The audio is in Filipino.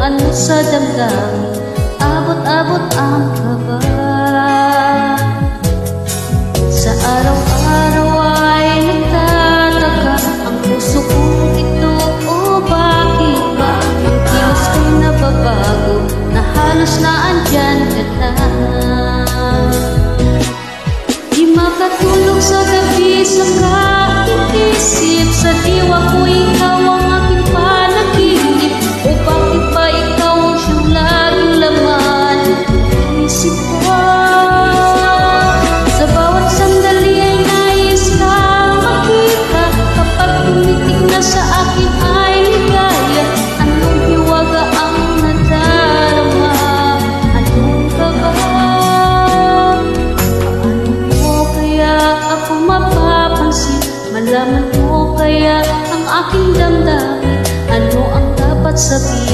ano sa damdamin, abot-abot ang kaba. Sa araw-araw ay nagtataka ang puso kong ito, o bakit ba ang kilos ko'y nababago, na halos na andyan ka na. Di makatulog sa gabi sa kaisip, sa diwa ko ikaw ang aking panaginip, o bakit ba ikaw ang siyang laging laman ng isip ko. Sa bawat sandali ay nais kang makita, kapag tumitig na sa akin ay ligaya. Anong hiwaga ang nadarama, anong kaba? Paano mo kaya ako mapapansin, malaman mo kaya ang aking damdamin, ano ang dapat sabihin?